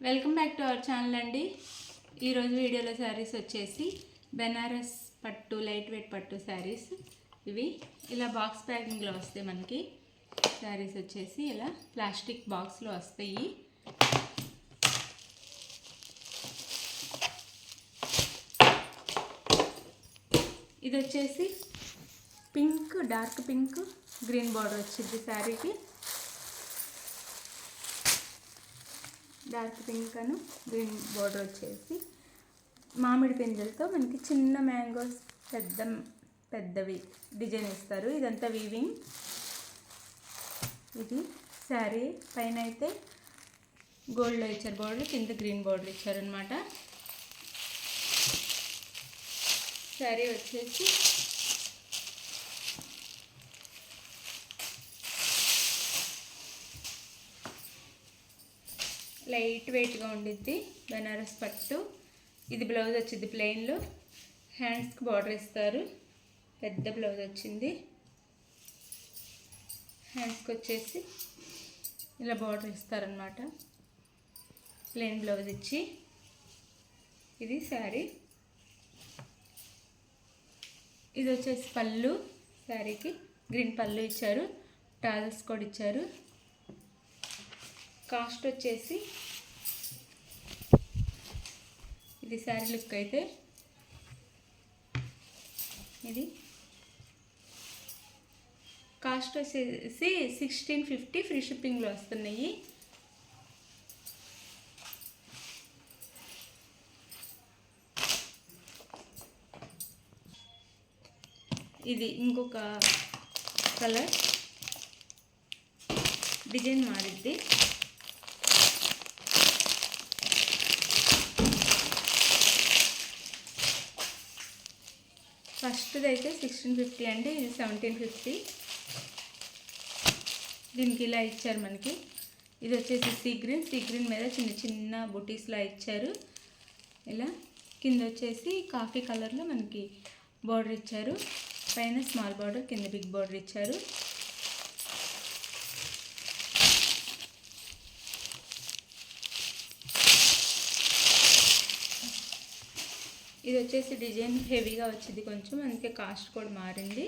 Welcome back to our channel అండి. ఈరోజు వీడియోలో శారీస్ వచ్చేసి బెనారస్ పట్టు లైట్ వెయిట్ పట్టు శారీస్. ఇవి ఇలా బాక్స్ ప్యాకింగ్లో వస్తాయి. మనకి శారీస్ వచ్చేసి ఇలా ప్లాస్టిక్ బాక్స్లో వస్తాయి. ఇది వచ్చేసి pink, dark pink, green border వచ్చింది శారీకి. డార్క్ పింక్ అను గ్రీన్ బార్డర్ వచ్చేసి మామిడి పింజలతో మనకి చిన్న మ్యాంగోస్ పెద్దవి డిజైన్ ఇస్తారు. ఇదంతా వీవింగ్. ఇది శారీ పైన అయితే గోల్డ్లో ఇచ్చారు బార్డర్, కింద గ్రీన్ బార్డర్ ఇచ్చారనమాట. శారీ వచ్చేసి లైట్ వెయిట్గా ఉండిద్ది, బెనారస్ పట్టు. ఇది బ్లౌజ్ వచ్చింది ప్లెయిన్లో, హ్యాండ్స్కి బార్డర్ ఇస్తారు. పెద్ద బ్లౌజ్ వచ్చింది. హ్యాండ్స్కి వచ్చేసి ఇలా బార్డర్ ఇస్తారనమాట, ప్లెయిన్ బ్లౌజ్ ఇచ్చి. ఇది శారీ. ఇది వచ్చేసి పళ్ళు. శారీకి గ్రీన్ పళ్ళు ఇచ్చారు, టాజల్స్ కూడా ఇచ్చారు. కాస్ట్ వచ్చేసి ఇది శారీ లుక్ అయితే ఇది కాస్ట్ వచ్చేసి 1650 ఫ్రీ షిప్పింగ్లో వస్తున్నాయి. ఇది ఇంకొక కలర్, డిజైన్ మారిద్ది. ఫస్ట్ది అయితే 1650 అండి, ఇది 1750. దీనికి ఇలా ఇచ్చారు మనకి. ఇది వచ్చేసి సీ గ్రీన్ మీద చిన్న చిన్న బుటీస్లా ఇచ్చారు. ఇలా కింద వచ్చేసి కాఫీ కలర్లో మనకి బార్డర్ ఇచ్చారు. పైన స్మాల్ బార్డర్, కింద బిగ్ బార్డర్ ఇచ్చారు. ఇది వచ్చేసి డిజైన్ హెవీగా వచ్చింది కొంచెం, అందుకే కాస్ట్ కూడా మారింది.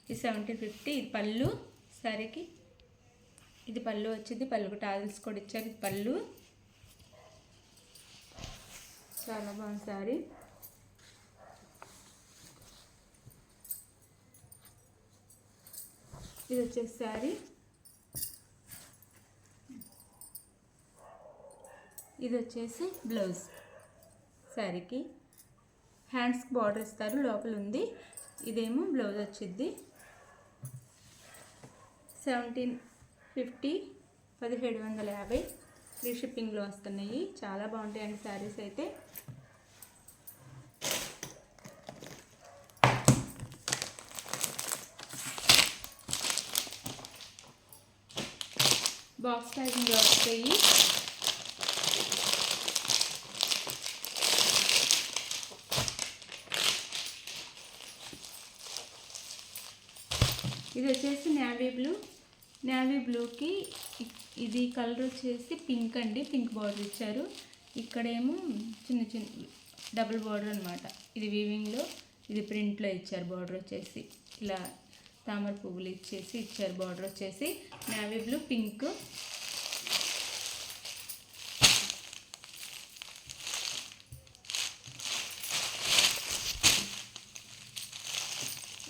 ఇది 1750. ఇది పళ్ళు శారీకి. ఇది పళ్ళు వచ్చింది, పళ్ళుకు టాజల్స్ కూడా ఇచ్చారు. ఇది పళ్ళు. చాలా బాగుంది శారీ. ఇది వచ్చేసి శారీ. ఇది వచ్చేసి బ్లౌజ్. శారీకి హ్యాండ్స్కి బార్డర్ ఇస్తారు, లోపల ఉంది. ఇదేమో బ్లౌజ్ వచ్చింది. 1750, 1750 ఫ్రీ షిప్పింగ్లో వస్తున్నాయి. చాలా బాగుంటాయండి శారీస్ అయితే. బాక్స్ ప్యాకింగ్లో వస్తాయి. ఇది వచ్చేసి నేవీ బ్లూకి ఇది కలర్ వచ్చేసి పింక్ అండి, పింక్ బార్డర్ ఇచ్చారు. ఇక్కడేమో చిన్న డబుల్ బార్డర్ అనమాట. ఇది వీవింగ్లో, ఇది ప్రింట్లో ఇచ్చారు. బార్డర్ వచ్చేసి ఇలా తామర పువ్వులు ఇచ్చారు. బార్డర్ వచ్చేసి నేవీ బ్లూ, పింక్.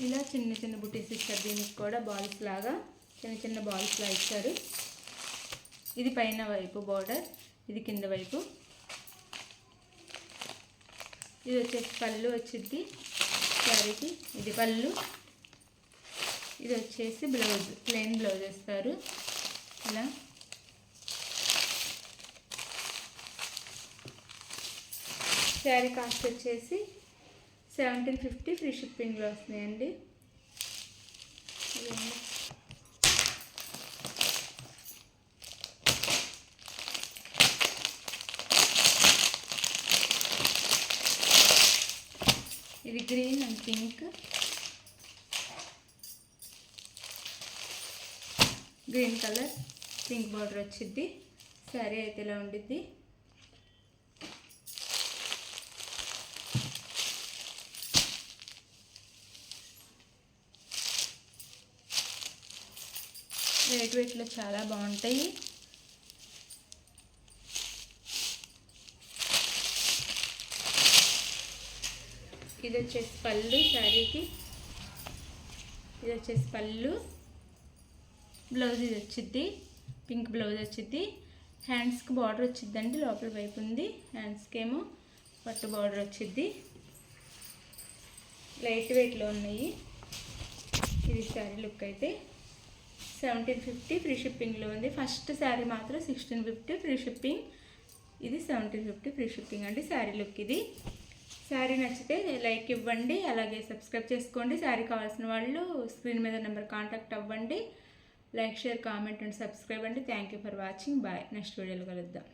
ఇలా చిన్న బుటీస్ ఇచ్చారు. దీనికి కూడా బాల్స్ లాగా చిన్న బాల్స్ లాగా ఇచ్చారు. ఇది పైన వైపు బార్డర్, ఇది కింద వైపు. ఇది వచ్చేసి పళ్ళు వచ్చింది శారీకి. ఇది పళ్ళు. ఇది వచ్చేసి బ్లౌజ్, ప్లెయిన్ బ్లౌజ్ ఇస్తారు. ఇలా శారీ కాస్ట్ వచ్చేసి 1750 ఫ్రీ షిప్పింగ్లో వస్తున్నాయండి. ఇది green and pink. Green colour pink border వచ్చింది. శారీ అయితే ఇలా ఉండిద్ది. లైట్ వెయిట్లో చాలా బాగుంటాయి. ఇది వచ్చేసి పళ్ళు శారీకి, ఇది వచ్చేసి పళ్ళు. బ్లౌజ్ ఇది వచ్చిద్ది, పింక్ బ్లౌజ్ వచ్చిద్ది. హ్యాండ్స్కి బార్డర్ వచ్చిద్దండి, లోపల వైపు ఉంది. హ్యాండ్స్కి ఏమో పట్టు బార్డర్ వచ్చిద్ది. లైట్ వెయిట్లో ఉన్నాయి. ఇది శారీ లుక్ అయితే 1750 ఫ్రీ షిప్పింగ్లో ఉంది. ఫస్ట్ శారీ మాత్రం 1650 ఫ్రీ షిప్పింగ్, ఇది 1750 ఫ్రీ షిప్పింగ్ అండి. శారీ లుక్ ఇది. శారీ నచ్చితే లైక్ ఇవ్వండి, అలాగే సబ్స్క్రైబ్ చేసుకోండి. శారీ కావాల్సిన వాళ్ళు స్క్రీన్ మీద నెంబర్ కాంటాక్ట్ అవ్వండి. Like, share, comment and subscribe అండి. Thank you for watching. Bye. Next వీడియోలో కలుద్దాం.